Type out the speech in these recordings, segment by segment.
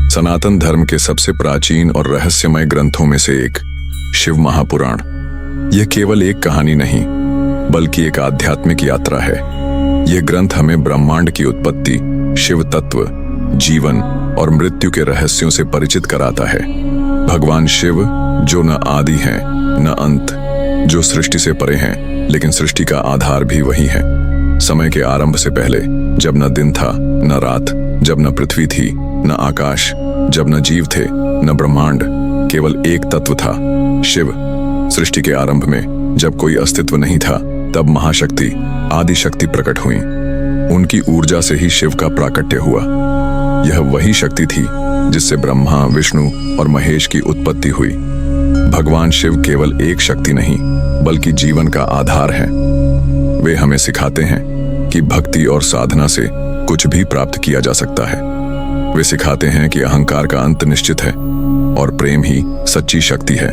सनातन धर्म के सबसे प्राचीन और रहस्यमय ग्रंथों में से एक शिव महापुराण। यह केवल एक कहानी नहीं बल्कि एक आध्यात्मिक यात्रा है। यह ग्रंथ हमें ब्रह्मांड की उत्पत्ति, शिव तत्व, जीवन और मृत्यु के रहस्यों से परिचित कराता है। भगवान शिव जो न आदि हैं न अंत, जो सृष्टि से परे हैं लेकिन सृष्टि का आधार भी वही है। समय के आरंभ से पहले, जब न दिन था न रात, जब न पृथ्वी थी न आकाश, जब न जीव थे न ब्रह्मांड, केवल एक तत्व था, शिव। सृष्टि के आरंभ में जब कोई अस्तित्व नहीं था, तब महाशक्ति आदि शक्ति प्रकट हुई। उनकी ऊर्जा से ही शिव का प्राकट्य हुआ। यह वही शक्ति थी जिससे ब्रह्मा, विष्णु और महेश की उत्पत्ति हुई। भगवान शिव केवल एक शक्ति नहीं बल्कि जीवन का आधार है। वे हमें सिखाते हैं कि भक्ति और साधना से कुछ भी प्राप्त किया जा सकता है। वे सिखाते हैं कि अहंकार का अंत निश्चित है और प्रेम ही सच्ची शक्ति है।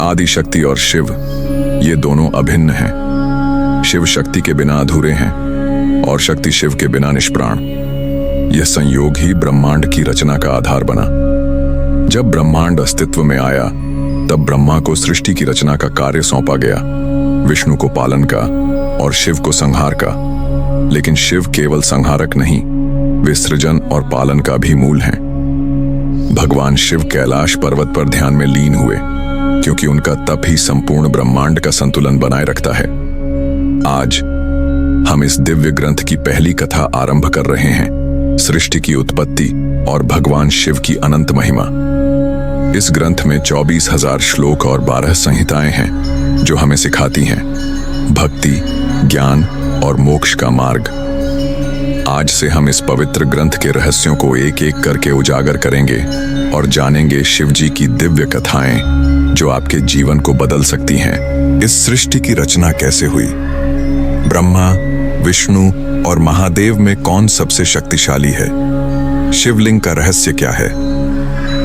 आदि शक्ति और शिव, ये दोनों अभिन्न हैं। शिव शक्ति के बिना अधूरे हैं और शक्ति शिव के बिना निष्प्राण। यह संयोग ही ब्रह्मांड की रचना का आधार बना। जब ब्रह्मांड अस्तित्व में आया, तब ब्रह्मा को सृष्टि की रचना का कार्य सौंपा गया, विष्णु को पालन का और शिव को संहार का। लेकिन शिव केवल संहारक नहीं, वे सृजन और पालन का भी मूल हैं। भगवान शिव कैलाश पर्वत पर ध्यान में लीन हुए, क्योंकि उनका तप ही संपूर्ण ब्रह्मांड का संतुलन बनाए रखता है। आज हम इस दिव्य ग्रंथ की पहली कथा आरंभ कर रहे हैं, सृष्टि की उत्पत्ति और भगवान शिव की अनंत महिमा। इस ग्रंथ में 24,000 श्लोक और 12 संहिताएं हैं, जो हमें सिखाती हैं भक्ति, ज्ञान और मोक्ष का मार्ग। आज से हम इस पवित्र ग्रंथ के रहस्यों को एक एक करके उजागर करेंगे और जानेंगे शिव जी की दिव्य कथाएं, जो आपके जीवन को बदल सकती हैं। इस सृष्टि की रचना कैसे हुई? ब्रह्मा, विष्णु और महादेव में कौन सबसे शक्तिशाली है? शिवलिंग का रहस्य क्या है?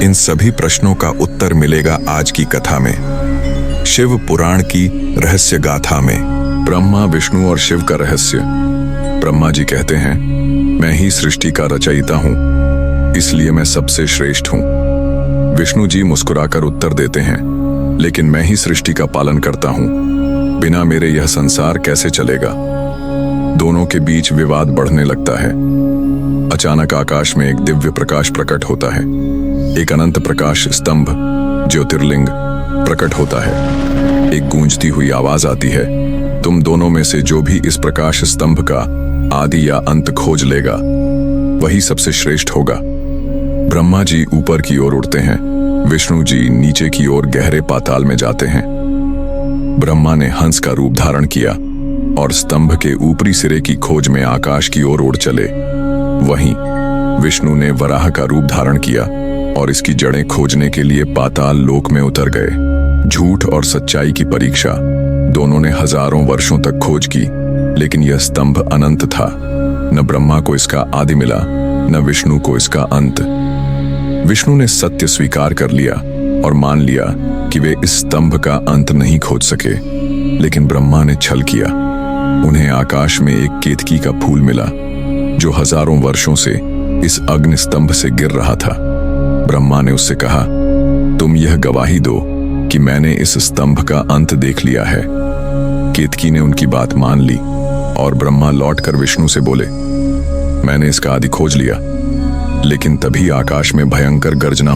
इन सभी प्रश्नों का उत्तर मिलेगा आज की कथा में, शिव पुराण की रहस्य गाथा में। ब्रह्मा, विष्णु और शिव का रहस्य। ब्रह्मा जी कहते हैं, मैं ही सृष्टि का रचयिता हूं, इसलिए मैं सबसे श्रेष्ठ हूं। विष्णु जी मुस्कुराकर उत्तर देते हैं, लेकिन मैं ही सृष्टि का पालन करता हूं, बिना मेरे यह संसार कैसे चलेगा? दोनों के बीच विवाद बढ़ने लगता है। अचानक आकाश में एक दिव्य प्रकाश प्रकट होता है। एक अनंत प्रकाश स्तंभ, ज्योतिर्लिंग प्रकट होता है। एक गूंजती हुई आवाज आती है, तुम दोनों में से जो भी इस प्रकाश स्तंभ का आदि या अंत खोज लेगा, वही सबसे श्रेष्ठ होगा। ब्रह्मा जी ऊपर की ओर उड़ते हैं, विष्णु जी नीचे की ओर गहरे पाताल में जाते हैं। ब्रह्मा ने हंस का रूप धारण किया और स्तंभ के ऊपरी सिरे की खोज में आकाश की ओर उड़ चले। वहीं विष्णु ने वराह का रूप धारण किया और इसकी जड़ें खोजने के लिए पाताल लोक में उतर गए। झूठ और सच्चाई की परीक्षा, दोनों ने हजारों वर्षों तक खोज की, लेकिन यह स्तंभ अनंत था। न ब्रह्मा को इसका आदि मिला, न विष्णु को इसका अंत। विष्णु ने सत्य स्वीकार कर लिया और मान लिया कि वे इस स्तंभ का अंत नहीं खोज सके, लेकिन ब्रह्मा ने छल किया। उन्हें आकाश में एक केतकी का फूल मिला, जो हजारों वर्षों से इस अग्नि स्तंभ से गिर रहा था। ब्रह्मा ने उससे कहा, तुम यह गवाही दो कि मैंने इस स्तंभ का अंत देख लिया है। केतकी ने उनकी बात मान ली और ब्रह्मा लौटकर विष्णु से बोले, मैंने इसका आदि खोज लिया। लेकिन तभी आकाश में भयंकर गर्जना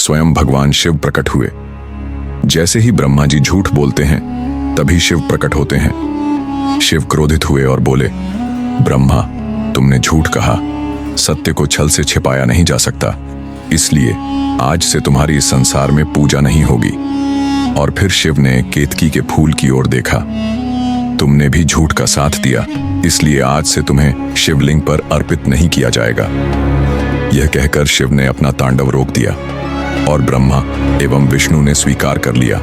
स्वयं भगवान शिव प्रकट हुए। जैसे ही ब्रह्मा जी झूठ बोलते हैं तभी शिव प्रकट होते हैं। शिव क्रोधित हुए और बोले, ब्रह्मा, तुमने झूठ कहा, सत्य को छल से छिपाया नहीं जा सकता, इसलिए आज से तुम्हारी इस संसार में पूजा नहीं होगी। और फिर शिव ने केतकी के फूल की ओर देखा। तुमने भी झूठ का साथ दिया, इसलिए आज से तुम्हें शिवलिंग पर अर्पित नहीं किया जाएगा। यह कहकर शिव ने अपना तांडव रोक दिया और ब्रह्मा एवं विष्णु ने स्वीकार कर लिया,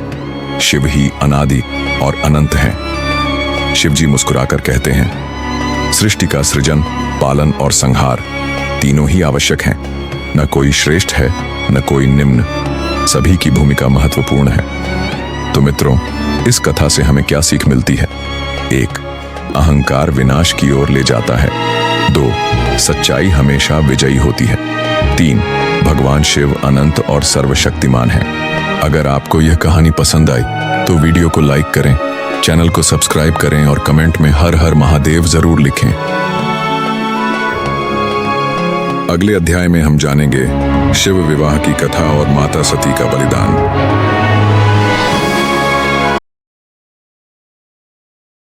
शिव ही अनादि और अनंत हैं। शिवजी मुस्कुराकर कहते हैं, सृष्टि का सृजन, पालन और संहार तीनों ही आवश्यक हैं। न कोई श्रेष्ठ है, न कोई निम्न, सभी की भूमिका महत्वपूर्ण है। तो मित्रों, इस कथा से हमें क्या सीख मिलती है? 1. अहंकार विनाश की ओर ले जाता है। 2. सच्चाई हमेशा विजयी होती है। 3. भगवान शिव अनंत और सर्वशक्तिमान है। अगर आपको यह कहानी पसंद आई तो वीडियो को लाइक करें, चैनल को सब्सक्राइब करें और कमेंट में हर हर महादेव जरूर लिखें। अगले अध्याय में हम जानेंगे शिव विवाह की कथा और माता सती का बलिदान।